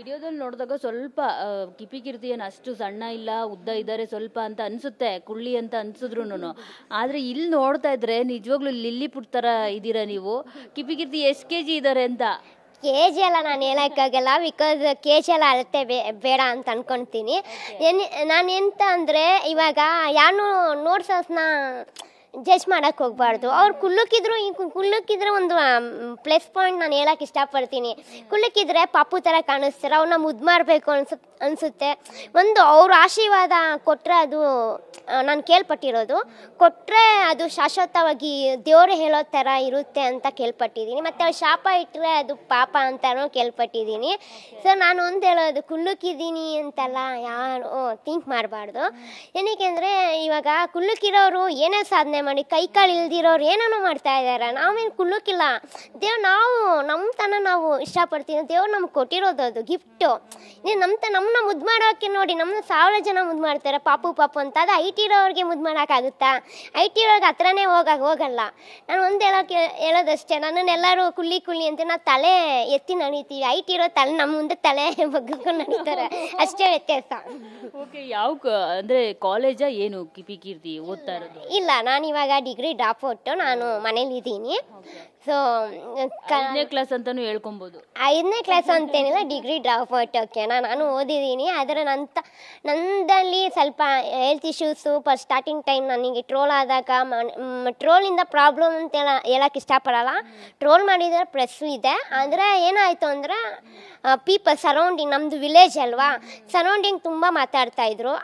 ವಿಡಿಯೋದಲ್ಲಿ ನೋಡಿದಾಗ ಸ್ವಲ್ಪ ಕಿಪಿ ಏನು ಅಷ್ಟು ಸಣ್ಣ ಇಲ್ಲ, ಉದ್ದ ಇದ್ದಾರೆ ಸ್ವಲ್ಪ ಅಂತ ಅನ್ಸುತ್ತೆ, ಕುಳ್ಳಿ ಅಂತ ಅನ್ಸಿದ್ರುನು. ಆದ್ರೆ ಇಲ್ಲಿ ನೋಡ್ತಾ ಇದ್ರೆ ನಿಜವಾಗ್ಲೂ ಲಿಲ್ಲಿ ಪುಟ್ ತರ ಇದ್ದೀರಾ ನೀವು. ಕಿಪಿ ಎಷ್ಟು ಕೆಜಿ ಇದ್ದಾರೆ ಅಂತ? ಕೆಜಿ ಎಲ್ಲ ನಾನು ಹೇಳೋಕ್ಕಾಗಲ್ಲ, ಬಿಕಾಸ್ ಕೆಜಿ ಎಲ್ಲ ಅಳತೆ ಬೇಡ ಅಂತ ಅನ್ಕೊತೀನಿ. ನಾನು ಎಂತ ಅಂದರೆ ಇವಾಗ ಯಾರು ನೋಡ್ಸೋಸ್ನ ಜಡ್ಜ್ ಮಾಡೋಕ್ಕೆ ಹೋಗ್ಬಾರ್ದು. ಅವ್ರು ಕುಳ್ಳಕ್ಕಿದ್ರು ಒಂದು ಪ್ಲಸ್ ಪಾಯಿಂಟ್ ನಾನು ಹೇಳೋಕೆ ಇಷ್ಟಪಡ್ತೀನಿ. ಕುಳ್ಳಕ್ಕಿದ್ರೆ ಪಾಪು ಥರ ಕಾಣಿಸ್ತಾರೆ, ಅವ್ರನ್ನ ಮುದ್ದು ಮಾಡಬೇಕು ಅನಿಸುತ್ತೆ. ಒಂದು ಅವ್ರ ಆಶೀರ್ವಾದ ಕೊಟ್ಟರೆ ಅದು ನಾನು ಕೇಳ್ಪಟ್ಟಿರೋದು, ಕೊಟ್ಟರೆ ಅದು ಶಾಶ್ವತವಾಗಿ ದೇವರೇ ಹೇಳೋ ಥರ ಇರುತ್ತೆ ಅಂತ ಕೇಳ್ಪಟ್ಟಿದ್ದೀನಿ. ಮತ್ತು ಅವ್ರು ಶಾಪ ಇಟ್ಟರೆ ಅದು ಪಾಪ ಅಂತಲೂ ಕೇಳ್ಪಟ್ಟಿದ್ದೀನಿ. ಸೊ ನಾನು ಒಂದು ಹೇಳೋದು, ಕುಳ್ಳಕ್ಕಿದ್ದೀನಿ ಅಂತೆಲ್ಲ ಯಾರು ಥಿಂಕ್ ಮಾಡಬಾರ್ದು. ಏನಕ್ಕೆ ಅಂದರೆ ಇವಾಗ ಕುಳ್ಳಕ್ಕಿರೋರು ಏನೇ ಸಾಧನೆ ಮಾಡಿ ಕೈ ಕಾಲು ಇಲ್ದಿರೋರು ಏನೇನೋ ಮಾಡ್ತಾ ಇದ್ದಾರೆ. ನಾವೇನು ಕುಳ್ಳಕ್ಕಿಲ್ಲ, ನಾವು ನಾವು ಇಷ್ಟಪಡ್ತೀವಿ. ದೇವ್ರು ನಮ್ಗೆ ಕೊಟ್ಟಿರೋದು ಅದು ಗಿಫ್ಟು. ನಮ್ಮನ್ನ ಮುದ್ದು ಮಾಡೋಕ್ಕೆ ನೋಡಿ ನಮ್ಮನ್ನ 1000 ಜನ ಮುದ್ದು ಮಾಡ್ತಾರೆ ಪಾಪು ಅಂತ. ಅದು ಐಟ್ ಇರೋರಿಗೆ ಮುದ್ದು ಮಾಡೋಕ್ಕಾಗುತ್ತಾ? ಐಟ್ ಇರೋರಿಗೆ ಹತ್ರನೇ ಹೋಗಲ್ಲ. ನಾನು ಒಂದು ಹೇಳೋದಷ್ಟೇ, ನನ್ನನ್ನೆಲ್ಲರೂ ಕುಳ್ಳಿ ಅಂತ ನಾವು ತಲೆ ಎತ್ತಿ ನಡೀತೀವಿ. ಐಟ್ ಇರೋ ತಲೆ ನಮ್ಮ ಮುಂದೆ ತಲೆ ಬಗ್ಗಿಕೊಂಡು ನಡೀತಾರೆ, ಅಷ್ಟೇ ವ್ಯತ್ಯಾಸ. ಓಕೆ, ಅಂದರೆ ಕಾಲೇಜಾ ಏನು ಕಿಪಿ ಕೀರ್ತಿ ಓದ್ತಾ ಇರೋದು? ಇಲ್ಲ, ನಾನು ಇವಾಗ ಡಿಗ್ರಿ ಡ್ರಾಪ್ ಔಟು, ನಾನು ಮನೇಲಿದ್ದೀನಿ. ಸೊ 5ನೇ ಕ್ಲಾಸ್ ಅಂತಾನು ಹೇಳ್ಕೊಬೋದು. 5ನೇ ಕ್ಲಾಸ್ ಅಂತೇನಿಲ್ಲ, ಡಿಗ್ರಿ ಡ್ರಾಪ್ ಔಟ್. ಓಕೆ, ನಾನು ಓದಿದ್ದೀನಿ. ಆದರೆ ನಂದಲ್ಲಿ ಸ್ವಲ್ಪ ಹೆಲ್ತ್ ಇಶ್ಯೂಸು ಸ್ಟಾರ್ಟಿಂಗ್ ಟೈಮ್ ನನಗೆ ಟ್ರೋಲ್ ಆದಾಗ ಟ್ರೋಲಿಂದ ಪ್ರಾಬ್ಲಮ್ ಅಂತ ಹೇಳೋಕ್ಕೆ ಇಷ್ಟಪಡಲ್ಲ. ಟ್ರೋಲ್ ಮಾಡಿದರೆ ಪ್ರೆಸ್ಸು ಇದೆ. ಆದರೆ ಏನಾಯಿತು ಅಂದರೆ ಪೀಪಲ್ ಸರೌಂಡಿಂಗ್, ನಮ್ಮದು ವಿಲೇಜ್ ಅಲ್ವಾ, ಸರೌಂಡಿಂಗ್ ತುಂಬ ಮಾತಾಡ್ತಾಯಿದ್ರು.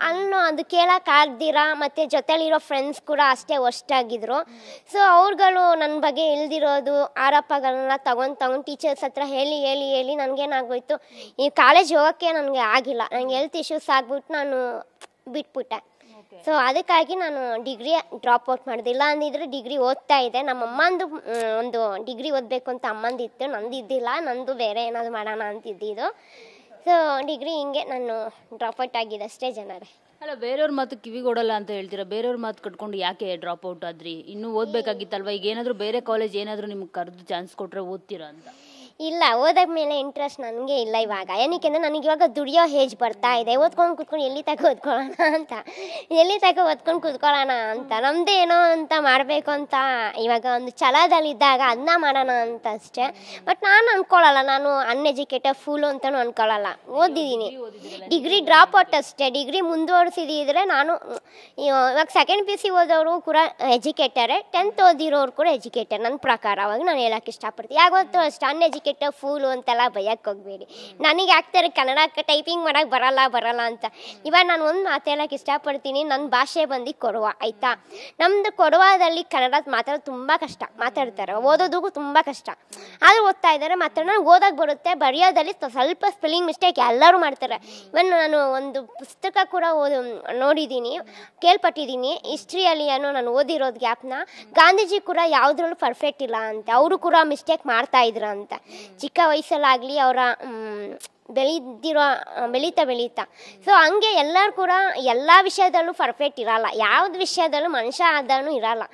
ಅದು ಕೇಳೋಕ್ಕಾಗ್ದಿರ ಮತ್ತು ಜೊತೆಲಿರೋ ಫ್ರೆಂಡ್ಸ್ ಕೂಡ ಅಷ್ಟೇ ವರ್ಸ್ಟಾಗಿದ್ರು. ಸೊ ಅವ್ರುಗಳು ನನ್ನ ಬಗ್ಗೆ ಇಲ್ದಿರೋದು ಆರೋಪಗಳನ್ನ ತಗೊಂಡು ಟೀಚರ್ಸ್ ಹತ್ರ ಹೇಳಿ ನನಗೇನಾಗೋಯ್ತು, ಈ ಕಾಲೇಜ್ ಹೋಗೋಕ್ಕೆ ನನಗೆ ಆಗಿಲ್ಲ. ನನಗೆ ಹೆಲ್ತ್ ಇಶ್ಯೂಸ್ ಆಗ್ಬಿಟ್ಟು ನಾನು ಬಿಟ್ಬಿಟ್ಟೆ. ಸೊ ಅದಕ್ಕಾಗಿ ನಾನು ಡಿಗ್ರಿ ಡ್ರಾಪ್ ಔಟ್ ಮಾಡಿದಿಲ್ಲ. ಅಂದಿದ್ರೆ ಡಿಗ್ರಿ ಓದ್ತಾ ಇದೆ. ನಮ್ಮ ಅಮ್ಮಂದು ಒಂದು ಡಿಗ್ರಿ ಓದಬೇಕು ಅಂತ ಅಮ್ಮಂದಿತ್ತು, ನಂದು ಇದ್ದಿಲ್ಲ. ನಂದು ಬೇರೆ ಏನಾದ್ರು ಮಾಡೋಣ ಅಂತಿದ್ದಿದ್ದು. ಸೊ ಡಿಗ್ರಿ ಹಿಂಗೆ ನಾನು ಡ್ರಾಪ್ ಔಟ್ ಆಗಿದೆ ಅಷ್ಟೇ ಜನರೇ. ಅಲ್ಲ, ಬೇರೆಯವ್ರ ಮಾತು ಕಿವಿಗೊಡಲ್ಲ ಅಂತ ಹೇಳ್ತೀರಾ, ಬೇರೆಯವ್ರ ಮಾತು ಕಟ್ಕೊಂಡು ಯಾಕೆ ಡ್ರಾಪ್ ಔಟ್ ಆದ್ರಿ? ಇನ್ನೂ ಓದಬೇಕಾಗಿತ್ತಲ್ವ? ಈಗ ಏನಾದರೂ ಬೇರೆ ಕಾಲೇಜ್ ಏನಾದರೂ ನಿಮ್ಗೆ ಕರೆದು ಚಾನ್ಸ್ ಕೊಟ್ಟರೆ ಓದ್ತೀರಾ ಅಂತ? ಇಲ್ಲ, ಓದೋದ ಮೇಲೆ ಇಂಟ್ರೆಸ್ಟ್ ನನಗೆ ಇಲ್ಲ ಇವಾಗ. ಏನಕ್ಕೆ ಅಂದರೆ ನನಗೆ ಇವಾಗ ದುಡಿಯೋ ಏಜ್ ಬರ್ತಾ ಇದೆ. ಓದ್ಕೊಂಡು ಕೂತ್ಕೊಂಡು ಎಲ್ಲಿ ತನಕ ಓದ್ಕೊಂಡು ಕೂತ್ಕೊಳ್ಳೋಣ ಅಂತ ನಮ್ಮದೇ ಏನೋ ಅಂತ ಮಾಡಬೇಕು ಅಂತ ಇವಾಗ ಒಂದು ಛಲದಲ್ಲಿದ್ದಾಗ ಅದನ್ನ ಮಾಡೋಣ ಅಂತ ಅಷ್ಟೇ. ಬಟ್ ನಾನು ಅಂದ್ಕೊಳ್ಳಲ್ಲ, ನಾನು ಅನ್ಎಜುಕೇಟೆಡ್ ಫೂಲು ಅಂತಲೂ ಅಂದ್ಕೊಳ್ಳಲ್ಲ. ಓದಿದ್ದೀನಿ, ಡಿಗ್ರಿ ಡ್ರಾಪ್ ಔಟ್ ಅಷ್ಟೇ. ಡಿಗ್ರಿ ಮುಂದುವರಿಸಿದ್ರೆ ನಾನು ಇವಾಗ ಸೆಕೆಂಡ್ PUC ಓದೋರು ಕೂಡ ಎಜುಕೇಟರೇ, 10th ಓದಿರೋರು ಕೂಡ ಎಜುಕೇಟರ್ ನನ್ನ ಪ್ರಕಾರ. ಅವಾಗ ನಾನು ಹೇಳೋಕ್ಕೆ ಇಷ್ಟಪಡ್ತೀನಿ. ಯಾವತ್ತೂ ಅಷ್ಟು ಅನ್ಎಜುಕೇಟೆಡ್ ಫೂಲು ಅಂತೆಲ್ಲ ಭಯಕ್ಕೆ ಹೋಗಬೇಡಿ. ನನಗೆ ಆಗ್ತಾರೆ ಕನ್ನಡ ಟೈಪಿಂಗ್ ಮಾಡೋಕ್ಕೆ ಬರಲ್ಲ ಅಂತ. ಇವಾಗ ನಾನು ಒಂದು ಮಾತು ಹೇಳೋಕ್ಕೆ ಇಷ್ಟಪಡ್ತೀನಿ, ನನ್ನ ಭಾಷೆ ಬಂದು ಕೊಡವ, ಆಯಿತಾ? ನಮ್ಮದು ಕೊಡವದಲ್ಲಿ ಕನ್ನಡ ಮಾತಾಡೋದು ತುಂಬ ಕಷ್ಟ, ಮಾತಾಡ್ತಾರೆ. ಓದೋದಕ್ಕೂ ತುಂಬ ಕಷ್ಟ. ಆದರೂ ಓದ್ತಾ ಇದ್ದಾರೆ, ಮಾತ್ರ ನನಗೆ ಓದೋಕ್ಕೆ ಬರುತ್ತೆ. ಬರೆಯೋದಲ್ಲಿ ಸ್ವಲ್ಪ ಸ್ಪೆಲ್ಲಿಂಗ್ ಮಿಸ್ಟೇಕ್ ಎಲ್ಲರೂ ಮಾಡ್ತಾರೆ. ಇವನ್ ನಾನು ಒಂದು ಪುಸ್ತಕ ಕೂಡ ನೋಡಿದ್ದೀನಿ, ಕೇಳ್ಪಟ್ಟಿದ್ದೀನಿ. ಹಿಸ್ಟ್ರಿಯಲ್ಲಿ ಏನೋ ನಾನು ಓದಿರೋದು ಗ್ಯಾಪ್ನ, ಗಾಂಧೀಜಿ ಕೂಡ ಯಾವುದ್ರಲ್ಲೂ ಪರ್ಫೆಕ್ಟ್ ಇಲ್ಲ ಅಂತ, ಅವರು ಕೂಡ ಮಿಸ್ಟೇಕ್ ಮಾಡ್ತಾಯಿದ್ರು ಅಂತ. ಚಿಕ್ಕ ವಯಸ್ಸಲ್ಲಾಗಲಿ ಅವರ ಬೆಳೀತಾ ಸೊ ಹಂಗೆ ಎಲ್ಲರೂ ಕೂಡ ಎಲ್ಲ ವಿಷಯದಲ್ಲೂ ಪರ್ಫೆಕ್ಟ್ ಇರಲ್ಲ. ಯಾವ್ದು ವಿಷಯದಲ್ಲೂ ಮನುಷ್ಯ ಆದೂ ಇರಲ್ಲ.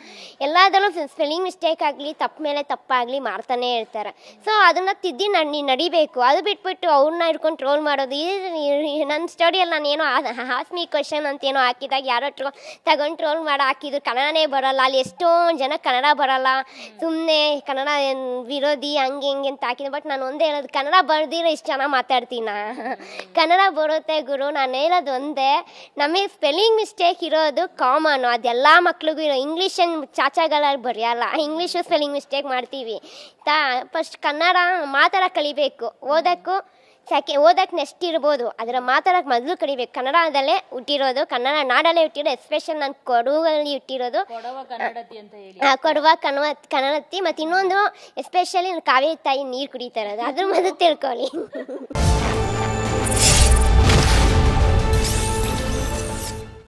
ಎಲ್ಲದಲ್ಲೂ ಸ್ಪೆಲ್ಲಿಂಗ್ ಮಿಸ್ಟೇಕ್ ಆಗಲಿ ತಪ್ಪು ಮೇಲೆ ತಪ್ಪಾಗಲಿ ಮಾಡ್ತಾನೆ ಇರ್ತಾರೆ. ಸೊ ಅದನ್ನು ತಿದ್ದಿ ನಡಿಬೇಕು. ಅದು ಬಿಟ್ಬಿಟ್ಟು ಅವ್ರನ್ನ ಹಿಡ್ಕೊಂಡು ಟ್ರೋಲ್ ಮಾಡೋದು. ನನ್ನ ಸ್ಟೋರಿಯಲ್ಲಿ ನಾನು ಏನೋ ಆಸ್ಮಿ ಕ್ವೆಶನ್ ಅಂತ ಏನೋ ಹಾಕಿದಾಗ ಯಾರೋ ತಗೊಂಡು ಟ್ರೋಲ್ ಮಾಡಿ ಹಾಕಿದ್ರು. ಕನ್ನಡನೇ ಬರೋಲ್ಲ, ಅಲ್ಲಿ ಎಷ್ಟೊಂದು ಜನ ಕನ್ನಡ ಬರೋಲ್ಲ, ಸುಮ್ಮನೆ ಕನ್ನಡ ವಿರೋಧಿ ಹಂಗೆ ಹಿಂಗೆ ಅಂತ ಹಾಕಿದ್ರು. ಬಟ್ ನಾನು ಒಂದೇ ಹೇಳೋದು, ಕನ್ನಡ ಬರ್ದಿರೋ ಇಷ್ಟು ಚೆನ್ನಾಗಿ ಮಾತಾಡ್ತೀನಿ. ಕನ್ನಡ ಬರುತ್ತೆ ಗುರು. ನಾನು ಹೇಳೋದು ಒಂದೇ, ನಮಗೆ ಸ್ಪೆಲ್ಲಿಂಗ್ ಮಿಸ್ಟೇಕ್ ಇರೋದು ಕಾಮನ್, ಅದೆಲ್ಲ ಮಕ್ಳಿಗೂ ಇರೋ. ಇಂಗ್ಲೀಷನ್ನು ಚಾಚಾಗಳಲ್ಲಿ ಬರೆಯಲ್ಲ, ಇಂಗ್ಲೀಷು ಸ್ಪೆಲ್ಲಿಂಗ್ ಮಿಸ್ಟೇಕ್ ಮಾಡ್ತೀವಿ. ಫಸ್ಟ್ ಕನ್ನಡ ಮಾತಾಡೋಕೆ ಕಲಿಬೇಕು. ಓದಕ್ಕೆ ನೆಕ್ಸ್ಟ್ ಇರ್ಬೋದು, ಅದರ ಮಾತಾಡೋಕೆ ಮೊದಲು ಕಲಿಬೇಕು. ಕನ್ನಡದಲ್ಲೇ ಹುಟ್ಟಿರೋದು, ಕನ್ನಡ ನಾಡಲ್ಲೇ ಹುಟ್ಟಿರೋದು. ಎಸ್ಪೆಷಲ್ ನಾನು ಕೊಡವಲ್ಲಿ ಹುಟ್ಟಿರೋದು, ಕೊಡವ ಕನ್ನಡತಿ. ಮತ್ತು ಇನ್ನೊಂದು ಎಸ್ಪೆಷಲಿ ಕಾವೇರಿ ತಾಯಿ ನೀರು ಕುಡಿತಾ ಇರೋದು, ಅದ್ರ ಮೊದಲು ತಿಳ್ಕೊಳ್ಳಿ.